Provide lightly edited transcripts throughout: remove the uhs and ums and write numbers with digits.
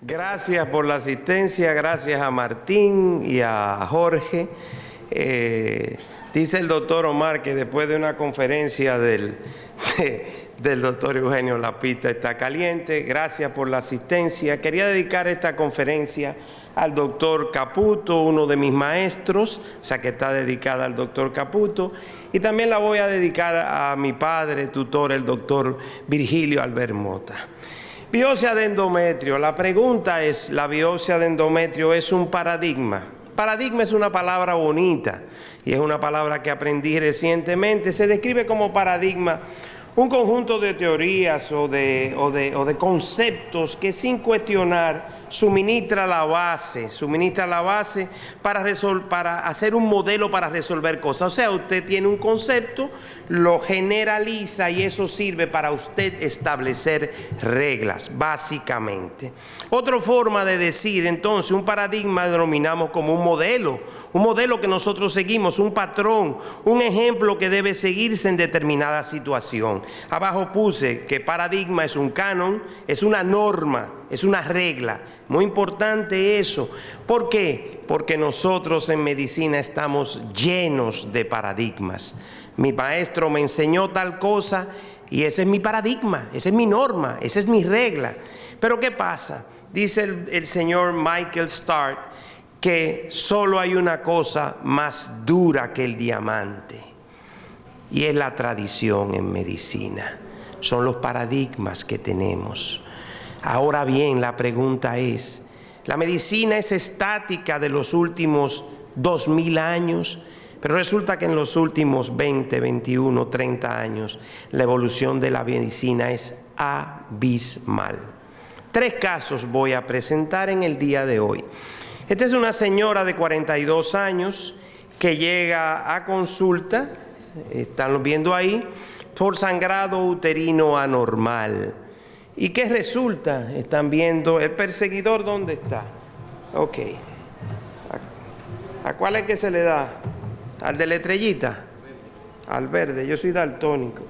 Gracias por la asistencia, gracias a Martín y a Jorge. Dice el doctor Omar que después de una conferencia del doctor Eugenio, la pista está caliente. Gracias por la asistencia. Quería dedicar esta conferencia al doctor Caputo, uno de mis maestros, o sea que está dedicada al doctor Caputo. Y también la voy a dedicar a mi padre, tutor, el doctor Virgilio Albert Mota. Biopsia de endometrio. La pregunta es, ¿la biopsia de endometrio es un paradigma? Paradigma es una palabra bonita y es una palabra que aprendí recientemente. Se describe como paradigma un conjunto de teorías o de conceptos que sin cuestionar suministra la base para hacer un modelo para resolver cosas. O sea, usted tiene un concepto, lo generaliza y eso sirve para usted establecer reglas, básicamente. Otra forma de decir, entonces, un paradigma denominamos como un modelo que nosotros seguimos, un patrón, un ejemplo que debe seguirse en determinada situación. Abajo puse que paradigma es un canon, es una norma, es una regla. Muy importante eso. ¿Por qué? Porque nosotros en medicina estamos llenos de paradigmas. Mi maestro me enseñó tal cosa y ese es mi paradigma, esa es mi norma, esa es mi regla. Pero ¿qué pasa? Dice el señor Michael Stark que solo hay una cosa más dura que el diamante y es la tradición en medicina. Son los paradigmas que tenemos. Ahora bien, la pregunta es, ¿la medicina es estática de los últimos 2000 años? Pero resulta que en los últimos 20, 21, 30 años, la evolución de la medicina es abismal. 3 casos voy a presentar en el día de hoy. Esta es una señora de 42 años que llega a consulta, están viendo ahí, por sangrado uterino anormal. ¿Y qué resulta? Están viendo, ¿el perseguidor dónde está? Ok. ¿A cuál es que se le da? ¿Al de la estrellita? Al verde, yo soy daltónico.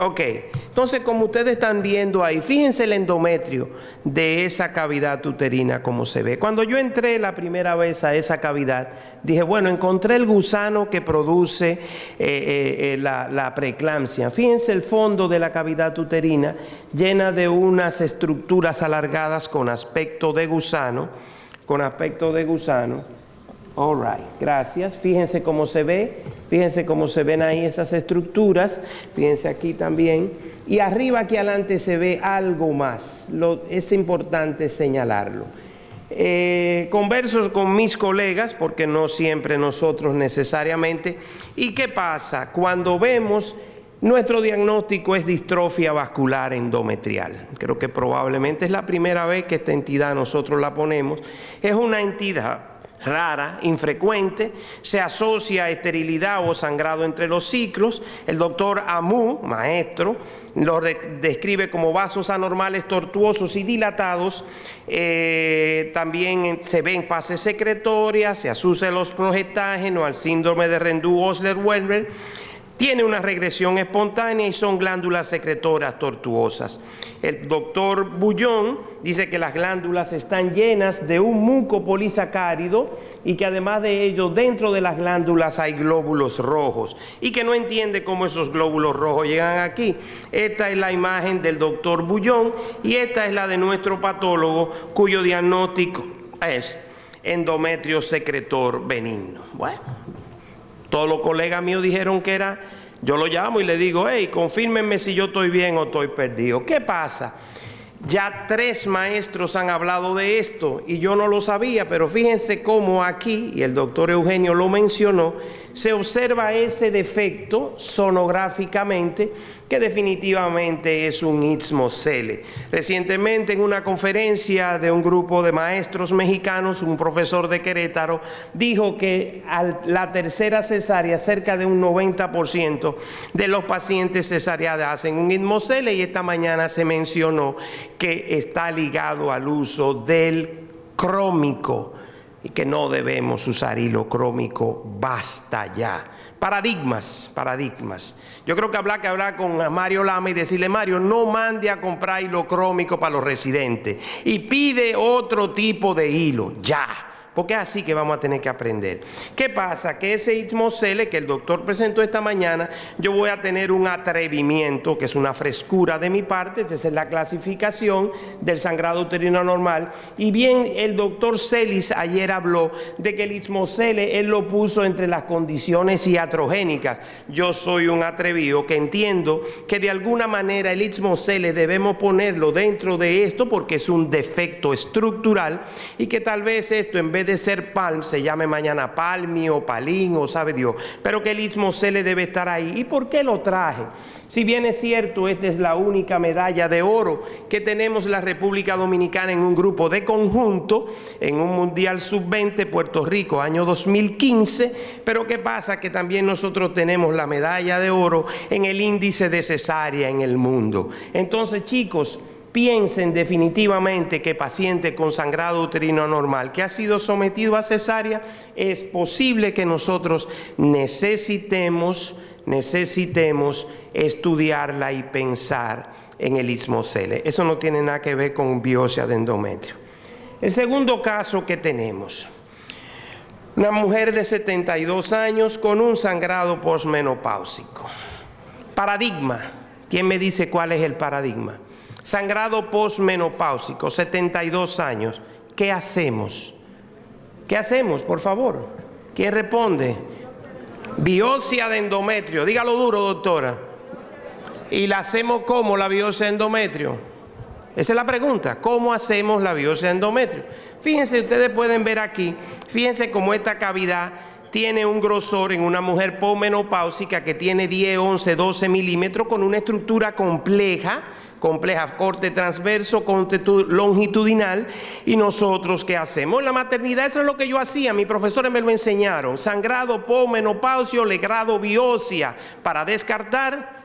Ok. Entonces, como ustedes están viendo ahí, fíjense el endometrio de esa cavidad uterina como se ve. Cuando yo entré la primera vez a esa cavidad, dije, bueno, encontré el gusano que produce la preeclampsia. Fíjense el fondo de la cavidad uterina llena de unas estructuras alargadas con aspecto de gusano. All right, gracias. Fíjense cómo se ve, fíjense cómo se ven ahí esas estructuras, fíjense aquí también. Y arriba aquí adelante se ve algo más, es importante señalarlo. Converso con mis colegas, porque no siempre nosotros necesariamente. ¿Y qué pasa? Cuando vemos, nuestro diagnóstico es distrofia vascular endometrial. Creo que probablemente es la primera vez que esta entidad nosotros la ponemos. Es una entidad rara, infrecuente, se asocia a esterilidad o sangrado entre los ciclos. El doctor Amu, maestro, lo describe como vasos anormales tortuosos y dilatados. También se ven fases secretorias, se asocia a los progestágenos, al síndrome de Rendu-Osler-Weber. Tiene una regresión espontánea y son glándulas secretoras tortuosas. El doctor Bullón dice que las glándulas están llenas de un mucopolisacárido y que además de ello dentro de las glándulas hay glóbulos rojos y que no entiende cómo esos glóbulos rojos llegan aquí. Esta es la imagen del doctor Bullón y esta es la de nuestro patólogo cuyo diagnóstico es endometrio secretor benigno. Bueno, todos los colegas míos dijeron que era, yo lo llamo y le digo, hey, confírmenme si yo estoy bien o estoy perdido. ¿Qué pasa? Ya 3 maestros han hablado de esto y yo no lo sabía, pero fíjense cómo aquí, y el doctor Eugenio lo mencionó, se observa ese defecto sonográficamente que definitivamente es un istmo-cele. Recientemente en una conferencia de un grupo de maestros mexicanos, un profesor de Querétaro dijo que a la tercera cesárea cerca de un 90% de los pacientes cesarianos hacen un istmo-cele y esta mañana se mencionó que está ligado al uso del crómico. y que no debemos usar hilo crómico. Basta ya. Paradigmas. Yo creo que habrá que hablar con Mario Lama y decirle: Mario, no mande a comprar hilo crómico para los residentes y pide otro tipo de hilo, ya. Porque es así que vamos a tener que aprender. ¿Qué pasa? Que ese Istmo-Cele que el doctor presentó esta mañana, yo voy a tener un atrevimiento, que es una frescura de mi parte. Esa es la clasificación del sangrado uterino anormal. Y bien, el doctor Celis ayer habló de que el Istmo-Cele él lo puso entre las condiciones iatrogénicas. Yo soy un atrevido que entiendo que de alguna manera el Istmo-Cele debemos ponerlo dentro de esto porque es un defecto estructural, y que tal vez esto, en vez de ser PALM, se llame mañana PALMI o PALIN o sabe Dios, pero que el Istmo-Cele debe estar ahí. ¿Y por qué lo traje? Si bien es cierto, esta es la única medalla de oro que tenemos la República Dominicana en un grupo de conjunto, en un Mundial Sub-20 Puerto Rico, año 2015, pero ¿qué pasa? Que también nosotros tenemos la medalla de oro en el índice de cesárea en el mundo. Entonces, chicos, piensen definitivamente que paciente con sangrado uterino anormal que ha sido sometido a cesárea, es posible que nosotros necesitemos estudiarla y pensar en el Istmo-Cele. Eso no tiene nada que ver con biopsia de endometrio. El segundo caso que tenemos: una mujer de 72 años con un sangrado posmenopáusico. Paradigma. ¿Quién me dice cuál es el paradigma? Sangrado posmenopáusico, 72 años. ¿Qué hacemos? ¿Qué hacemos, por favor? ¿Quién responde? Biopsia de endometrio. Dígalo duro, doctora. ¿Y la hacemos cómo, la biopsia de endometrio? Esa es la pregunta. ¿Cómo hacemos la biopsia de endometrio? Fíjense, ustedes pueden ver aquí, fíjense cómo esta cavidad tiene un grosor en una mujer posmenopáusica que tiene 10, 11, 12 milímetros, con una estructura compleja, corte transverso, corte longitudinal. Y nosotros, ¿qué hacemos? En la maternidad eso es lo que yo hacía, mis profesores me lo enseñaron: sangrado posmenopáusico, legrado biopsia, para descartar,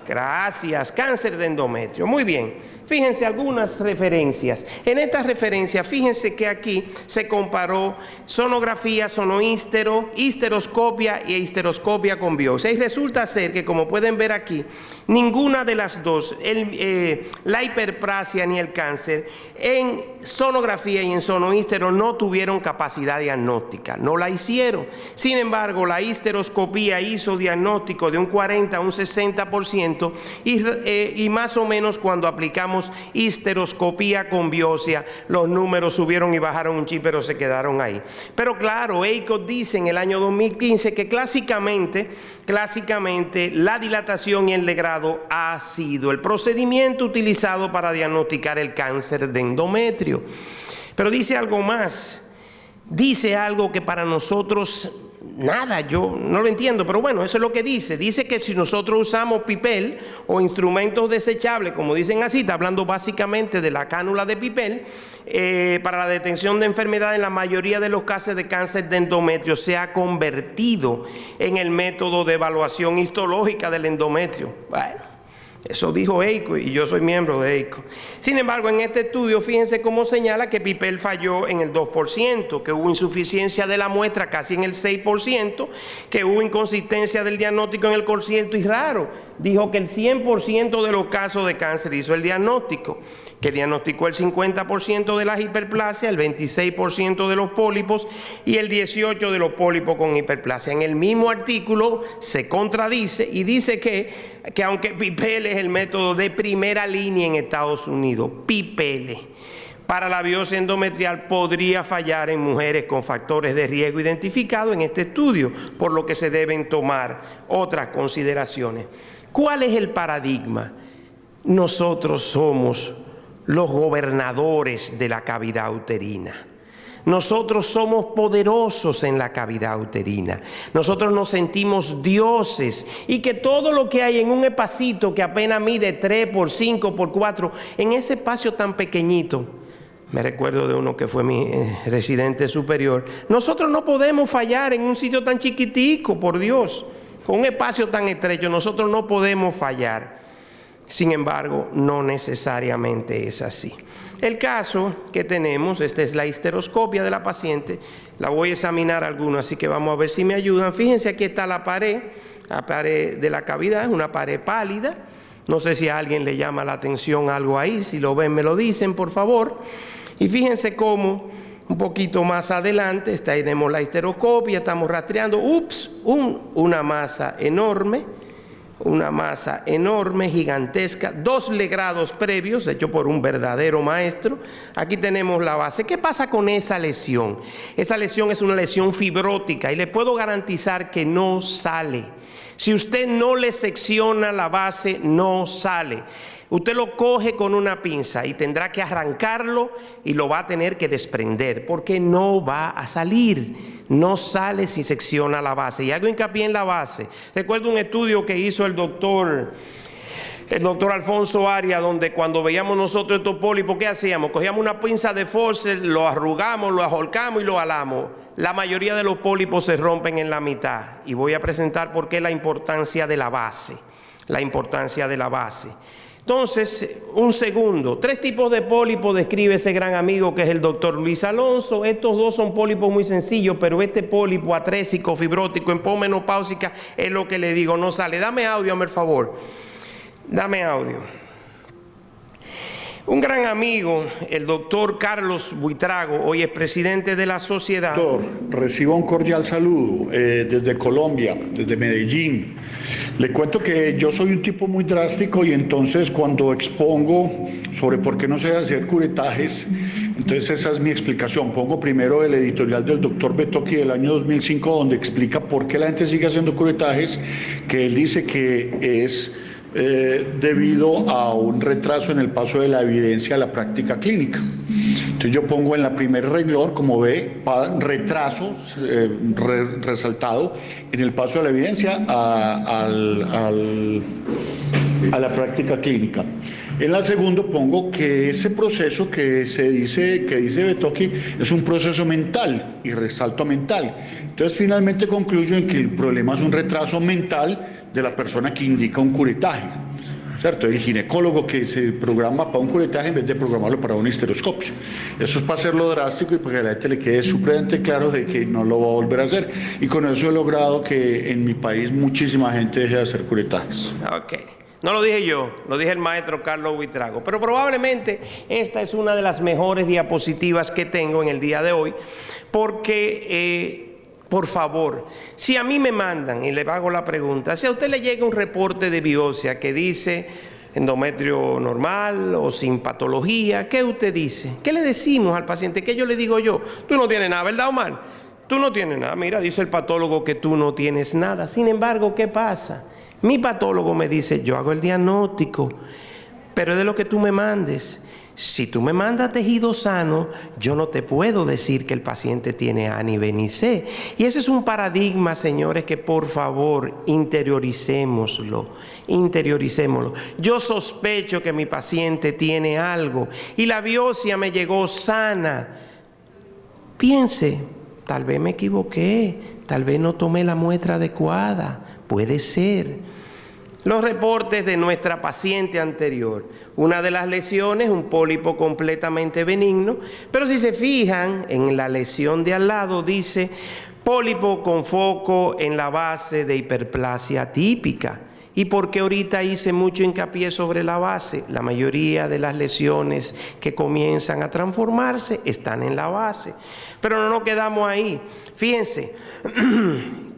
gracias, cáncer de endometrio. Muy bien. Fíjense algunas referencias. En estas referencias, fíjense que aquí se comparó sonografía, sonoístero, histeroscopia y histeroscopia con biopsia. Y resulta ser que, como pueden ver aquí, ninguna de las dos, la hiperplasia ni el cáncer, en sonografía y en sonoístero no tuvieron capacidad diagnóstica, no la hicieron. Sin embargo, la histeroscopía hizo diagnóstico de un 40 a un 60%, y más o menos cuando aplicamos histeroscopía con biopsia, los números subieron y bajaron un chin, pero se quedaron ahí. Pero claro, ACOG dice en el año 2015 que clásicamente la dilatación y el legrado ha sido el procedimiento utilizado para diagnosticar el cáncer de endometrio. Pero dice algo más, dice algo que para nosotros nada, yo no lo entiendo, pero bueno, eso es lo que dice. Dice que si nosotros usamos pipel o instrumentos desechables, como dicen así, está hablando básicamente de la cánula de pipel, para la detención de enfermedad, en la mayoría de los casos de cáncer de endometrio se ha convertido en el método de evaluación histológica del endometrio. Bueno, eso dijo EICO y yo soy miembro de EICO. Sin embargo, en este estudio, fíjense cómo señala que pipel falló en el 2%, que hubo insuficiencia de la muestra casi en el 6%, que hubo inconsistencia del diagnóstico en el concierto, y raro, dijo que el 100% de los casos de cáncer hizo el diagnóstico, que diagnosticó el 50% de las hiperplasias, el 26% de los pólipos y el 18% de los pólipos con hiperplasia. En el mismo artículo se contradice y dice que aunque pipel es el método de primera línea en Estados Unidos, pipel para la biopsia endometrial podría fallar en mujeres con factores de riesgo identificados en este estudio, por lo que se deben tomar otras consideraciones. ¿Cuál es el paradigma? Nosotros somos los gobernadores de la cavidad uterina. Nosotros somos poderosos en la cavidad uterina. Nosotros nos sentimos dioses, y que todo lo que hay en un espacito que apenas mide 3 por 5 por 4, en ese espacio tan pequeñito, me recuerdo de uno que fue mi residente superior, nosotros no podemos fallar en un sitio tan chiquitico, por Dios, con un espacio tan estrecho, nosotros no podemos fallar. Sin embargo, no necesariamente es así. El caso que tenemos, esta es la histeroscopia de la paciente, la voy a examinar algunos, así que vamos a ver si me ayudan. Fíjense, aquí está la pared de la cavidad, es una pared pálida. No sé si a alguien le llama la atención algo ahí, si lo ven me lo dicen, por favor. Y fíjense cómo un poquito más adelante tenemos la histeroscopia, estamos rastreando, una masa enorme, gigantesca, 2 legrados previos, hecho por un verdadero maestro. Aquí tenemos la base. ¿Qué pasa con esa lesión? Esa lesión es una lesión fibrótica y le puedo garantizar que no sale. Si usted no le secciona la base, no sale. Usted lo coge con una pinza y tendrá que arrancarlo y lo va a tener que desprender porque no va a salir. No sale si secciona la base. Y hago hincapié en la base. Recuerdo un estudio que hizo el doctor Alfonso Arias, donde cuando veíamos nosotros estos pólipos, ¿qué hacíamos? Cogíamos una pinza de Forceps, lo arrugamos, lo ajolcamos y lo alamos. La mayoría de los pólipos se rompen en la mitad. Y voy a presentar por qué la importancia de la base. La importancia de la base. Entonces, un segundo, 3 tipos de pólipos describe ese gran amigo que es el doctor Luis Alonso. Estos 2 son pólipos muy sencillos, pero este pólipo atrésico, fibrótico, en posmenopáusica, es lo que le digo, no sale. Dame audio, hazme el favor. Dame audio. Un gran amigo, el doctor Carlos Buitrago, hoy es presidente de la sociedad. Doctor, reciba un cordial saludo desde Colombia, desde Medellín. Le cuento que yo soy un tipo muy drástico y entonces cuando expongo sobre por qué no se debe hacer curetajes, entonces esa es mi explicación. Pongo primero el editorial del doctor Betocchi del año 2005 donde explica por qué la gente sigue haciendo curetajes, que él dice que es debido a un retraso en el paso de la evidencia a la práctica clínica. Entonces yo pongo en la primer renglón, como ve, retraso resaltado en el paso de la evidencia a la práctica clínica. En la segunda pongo que ese proceso que dice Betocchi es un proceso mental y resalto mental. Entonces finalmente concluyo en que el problema es un retraso mental de la persona que indica un curetaje, ¿cierto? El ginecólogo que se programa para un curetaje en vez de programarlo para una histeroscopia. Eso es para hacerlo drástico y para que a la gente le quede supremamente claro de que no lo va a volver a hacer. Y con eso he logrado que en mi país muchísima gente deje de hacer curetajes. Ok. No lo dije yo, lo dije el maestro Carlos Buitrago, pero probablemente esta es una de las mejores diapositivas que tengo en el día de hoy, porque, por favor, si a mí me mandan, y le hago la pregunta, si a usted le llega un reporte de biopsia que dice endometrio normal o sin patología, ¿qué usted dice? ¿Qué le decimos al paciente? ¿Qué yo le digo yo? Tú no tienes nada, ¿verdad, Omar? Tú no tienes nada. Mira, dice el patólogo que tú no tienes nada. Sin embargo, ¿qué pasa? Mi patólogo me dice, yo hago el diagnóstico, pero es de lo que tú me mandes. Si tú me mandas tejido sano, yo no te puedo decir que el paciente tiene A ni B ni C. Y ese es un paradigma, señores, que por favor interioricémoslo. Yo sospecho que mi paciente tiene algo y la biopsia me llegó sana. Piense, tal vez me equivoqué, tal vez no tomé la muestra adecuada, puede ser. Los reportes de nuestra paciente anterior. Una de las lesiones, un pólipo completamente benigno, pero si se fijan en la lesión de al lado dice pólipo con foco en la base de hiperplasia típica. ¿Y por qué ahorita hice mucho hincapié sobre la base? La mayoría de las lesiones que comienzan a transformarse están en la base. Pero no nos quedamos ahí. Fíjense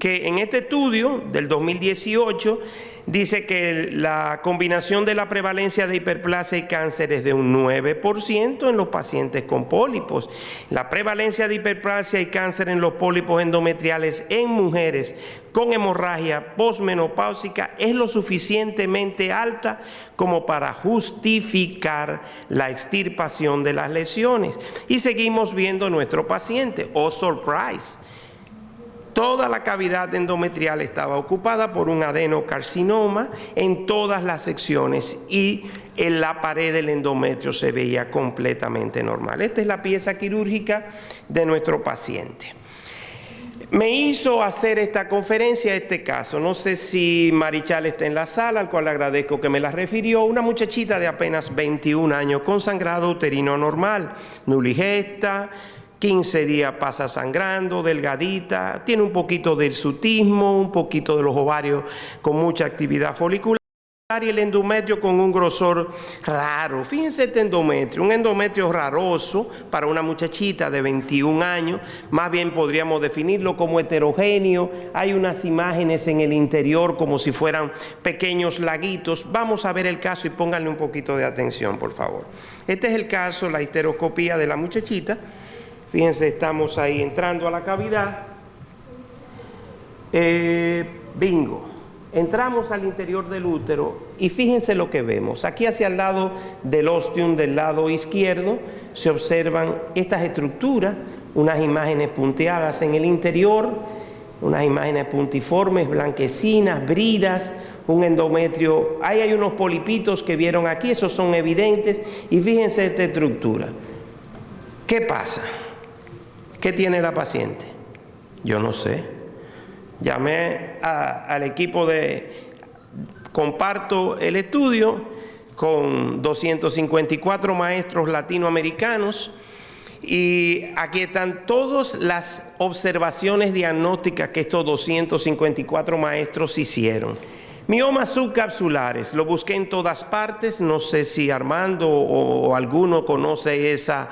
que en este estudio del 2018 dice que la combinación de la prevalencia de hiperplasia y cáncer es de un 9% en los pacientes con pólipos. La prevalencia de hiperplasia y cáncer en los pólipos endometriales en mujeres con hemorragia posmenopáusica es lo suficientemente alta como para justificar la extirpación de las lesiones. Y seguimos viendo nuestro paciente. Oh, surprise. Toda la cavidad endometrial estaba ocupada por un adenocarcinoma en todas las secciones y en la pared del endometrio se veía completamente normal. Esta es la pieza quirúrgica de nuestro paciente. Me hizo hacer esta conferencia, este caso. No sé si Marichal está en la sala, al cual le agradezco que me la refirió. Una muchachita de apenas 21 años con sangrado uterino normal, nuligesta, 15 días pasa sangrando, delgadita, tiene un poquito de hirsutismo, un poquito de los ovarios con mucha actividad folicular y el endometrio con un grosor raro. Fíjense este endometrio, un endometrio raroso para una muchachita de 21 años, más bien podríamos definirlo como heterogéneo. Hay unas imágenes en el interior como si fueran pequeños laguitos. Vamos a ver el caso y pónganle un poquito de atención, por favor. Este es el caso, la histeroscopía de la muchachita. Fíjense, estamos ahí entrando a la cavidad. Bingo. Entramos al interior del útero y fíjense lo que vemos. Aquí hacia el lado del ostium, del lado izquierdo, se observan estas estructuras, unas imágenes punteadas en el interior, unas imágenes puntiformes, blanquecinas, bridas, un endometrio. Ahí hay unos polipitos que vieron aquí, esos son evidentes. Y fíjense esta estructura. ¿Qué pasa? ¿Qué tiene la paciente? Yo no sé. Llamé al equipo comparto el estudio con 254 maestros latinoamericanos y aquí están todas las observaciones diagnósticas que estos 254 maestros hicieron. Miomas subcapsulares, lo busqué en todas partes, no sé si Armando o alguno conoce esa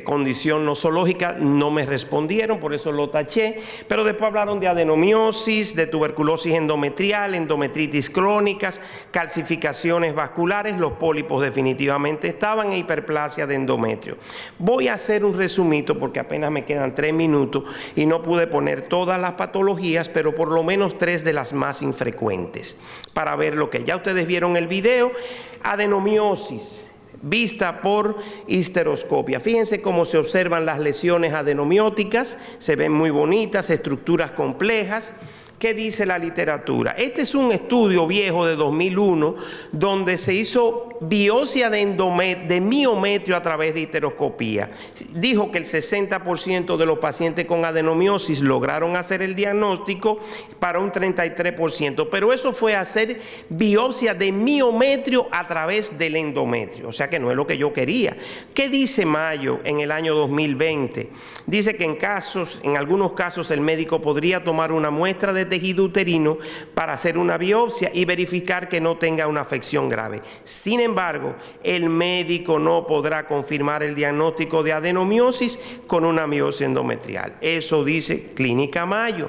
condición nosológica, no me respondieron, por eso lo taché, pero después hablaron de adenomiosis, de tuberculosis endometrial, endometritis crónicas, calcificaciones vasculares, los pólipos definitivamente estaban, e hiperplasia de endometrio. Voy a hacer un resumito porque apenas me quedan 3 minutos y no pude poner todas las patologías, pero por lo menos 3 de las más infrecuentes, para ver lo que ya ustedes vieron el video. Adenomiosis vista por histeroscopia. Fíjense cómo se observan las lesiones adenomióticas, se ven muy bonitas, estructuras complejas. ¿Qué dice la literatura? Este es un estudio viejo de 2001 donde se hizo biopsia de miometrio a través de histeroscopía. Dijo que el 60% de los pacientes con adenomiosis lograron hacer el diagnóstico para un 33%, pero eso fue hacer biopsia de miometrio a través del endometrio, o sea que no es lo que yo quería. ¿Qué dice Mayo en el año 2020? Dice que en algunos casos el médico podría tomar una muestra de tejido uterino para hacer una biopsia y verificar que no tenga una afección grave. Sin embargo, el médico no podrá confirmar el diagnóstico de adenomiosis con una biopsia endometrial. Eso dice Clínica Mayo.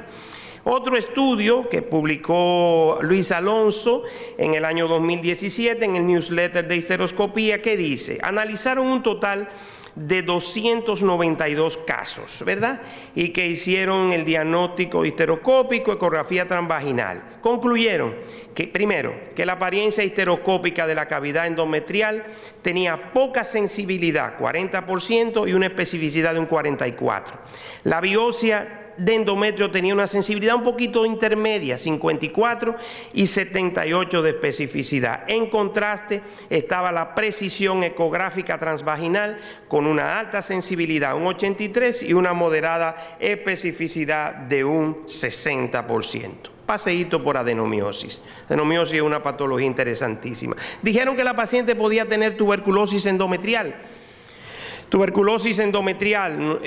Otro estudio que publicó Luis Alonso en el año 2017 en el newsletter de histeroscopía, que dice: analizaron un total de 292 casos, ¿verdad? Y que hicieron el diagnóstico histeroscópico, ecografía transvaginal. Concluyeron que, primero, que la apariencia histeroscópica de la cavidad endometrial tenía poca sensibilidad, 40%, y una especificidad de un 44%. La biopsia de endometrio tenía una sensibilidad un poquito intermedia, 54 y 78 de especificidad. En contraste, estaba la precisión ecográfica transvaginal con una alta sensibilidad, un 83, y una moderada especificidad de un 60%. Paseíto por adenomiosis. Adenomiosis es una patología interesantísima. Dijeron que la paciente podía tener tuberculosis endometrial. Tuberculosis endometrial,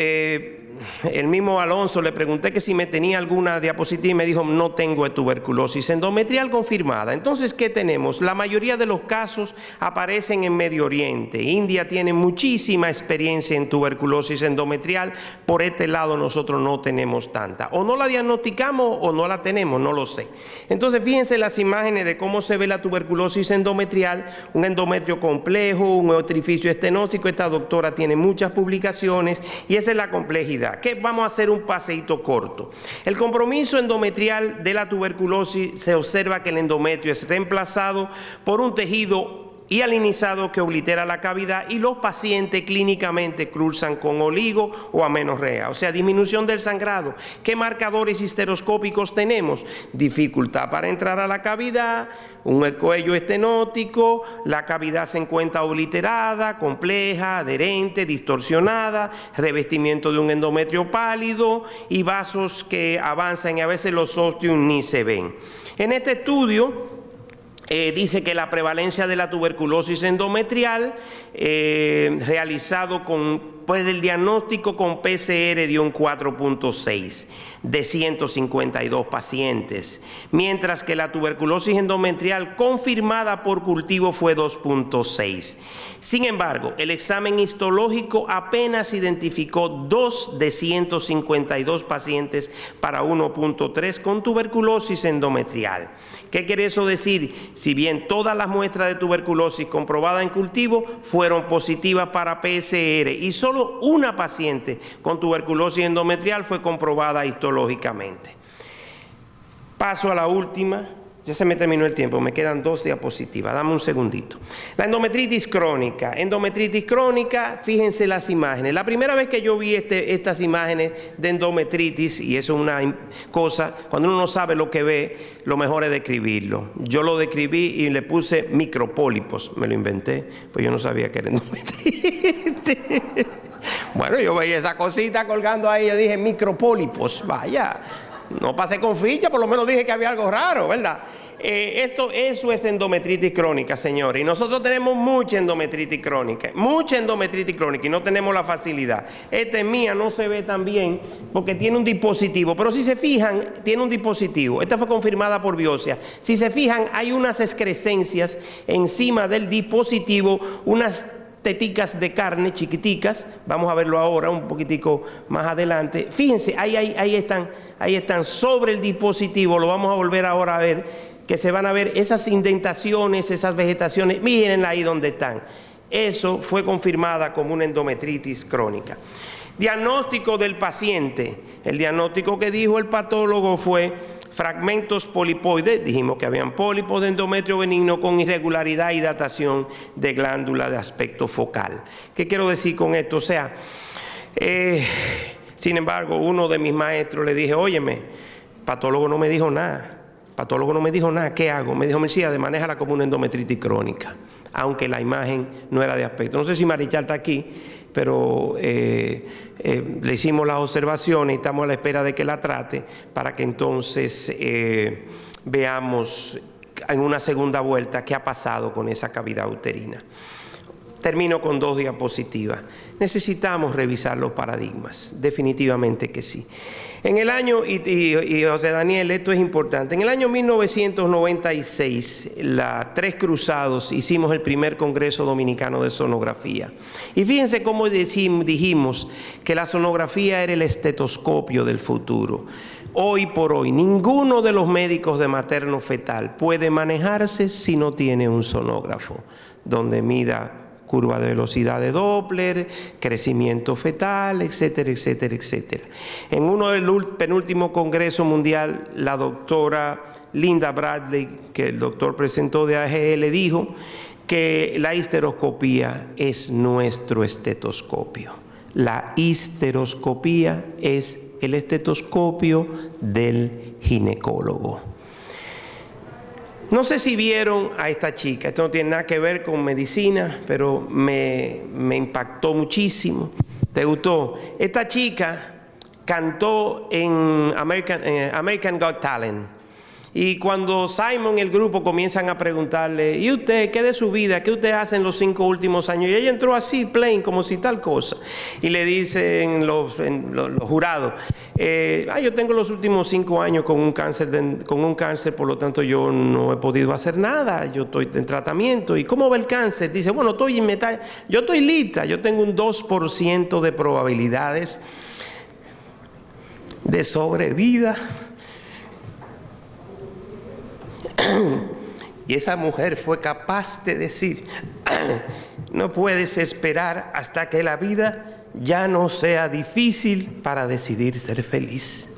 el mismo Alonso le pregunté que si me tenía alguna diapositiva y me dijo: no tengo tuberculosis endometrial confirmada. Entonces, ¿qué tenemos? La mayoría de los casos aparecen en Medio Oriente. India tiene muchísima experiencia en tuberculosis endometrial. Por este lado nosotros no tenemos tanta. O no la diagnosticamos o no la tenemos, no lo sé. Entonces, fíjense las imágenes de cómo se ve la tuberculosis endometrial. Un endometrio complejo, un orificio estenóstico. Esta doctora tiene muchas publicaciones y esa es la complejidad. Que vamos a hacer un paseíto corto. El compromiso endometrial de la tuberculosis, se observa que el endometrio es reemplazado por un tejido hialinizado que oblitera la cavidad, y los pacientes clínicamente cursan con oligo o amenorrea, o sea, disminución del sangrado. ¿Qué marcadores histeroscópicos tenemos? Dificultad para entrar a la cavidad, un cuello estenótico, la cavidad se encuentra obliterada, compleja, adherente, distorsionada, revestimiento de un endometrio pálido y vasos que avanzan y a veces los ósteos ni se ven. En este estudio dice que la prevalencia de la tuberculosis endometrial realizado por el diagnóstico con PCR dio un 4.6 de 152 pacientes, mientras que la tuberculosis endometrial confirmada por cultivo fue 2.6. Sin embargo, el examen histológico apenas identificó 2 de 152 pacientes para 1.3 con tuberculosis endometrial. ¿Qué quiere eso decir? Si bien todas las muestras de tuberculosis comprobadas en cultivo fueron positivas para PCR y solo una paciente con tuberculosis endometrial fue comprobada histológicamente. Paso a la última. Ya se me terminó el tiempo, me quedan 2 diapositivas, dame un segundito. La endometritis crónica. Endometritis crónica, fíjense las imágenes. La primera vez que yo vi estas imágenes de endometritis, y eso es una cosa, cuando uno no sabe lo que ve, lo mejor es describirlo. Yo lo describí y le puse micropólipos, me lo inventé, pues yo no sabía que era endometritis. Bueno, yo veía esa cosita colgando ahí, yo dije micropólipos, vaya. No pasé con ficha, por lo menos dije que había algo raro, ¿verdad? Eso es endometritis crónica, señores. Y nosotros tenemos mucha endometritis crónica, y no tenemos la facilidad. Esta es mía, no se ve tan bien porque tiene un dispositivo, pero si se fijan, tiene un dispositivo. Esta fue confirmada por biopsia. Si se fijan, hay unas excrescencias encima del dispositivo, unas teticas de carne chiquiticas. Vamos a verlo ahora un poquitico más adelante. Fíjense, ahí están sobre el dispositivo. Lo vamos a volver ahora a ver, que se van a ver esas indentaciones, esas vegetaciones. Mírenla ahí donde están. Eso fue confirmada como una endometritis crónica. Diagnóstico del paciente. El diagnóstico que dijo el patólogo fue fragmentos polipoides. Dijimos que habían pólipos de endometrio benigno con irregularidad y datación de glándula de aspecto focal. ¿Qué quiero decir con esto? O sea, sin embargo, uno de mis maestros le dije, óyeme, patólogo no me dijo nada. ¿Qué hago? Me dijo, Mercedes, manéjala como una endometritis crónica, aunque la imagen no era de aspecto. No sé si Marichal está aquí, pero le hicimos las observaciones y estamos a la espera de que la trate para que entonces veamos en una segunda vuelta qué ha pasado con esa cavidad uterina. Termino con 2 diapositivas. Necesitamos revisar los paradigmas, definitivamente que sí. En el año, y José Daniel, esto es importante, en el año 1996, Tres Cruzados, hicimos el primer Congreso Dominicano de Sonografía. Y fíjense cómo dijimos que la sonografía era el estetoscopio del futuro. Hoy por hoy, ninguno de los médicos de materno fetal puede manejarse si no tiene un sonógrafo, donde mida curva de velocidad de Doppler, crecimiento fetal, etcétera, etcétera, etcétera. En uno del penúltimo Congreso Mundial, la doctora Linda Bradley, que el doctor presentó de AGL, dijo que la histeroscopía es nuestro estetoscopio. La histeroscopía es el estetoscopio del ginecólogo. No sé si vieron a esta chica, esto no tiene nada que ver con medicina, pero me impactó muchísimo. ¿Te gustó? Esta chica cantó en American Got Talent. Y cuando Simon y el grupo comienzan a preguntarle, ¿y usted qué de su vida? ¿Qué usted hace en los 5 últimos años? Y ella entró así, plain, como si tal cosa. Y le dicen los jurados, yo tengo los últimos 5 años con un cáncer, por lo tanto yo no he podido hacer nada, yo estoy en tratamiento. ¿Y cómo va el cáncer? Dice, bueno, yo estoy lista, yo tengo un 2% de probabilidades de sobrevida. Y esa mujer fue capaz de decir, no puedes esperar hasta que la vida ya no sea difícil para decidir ser feliz.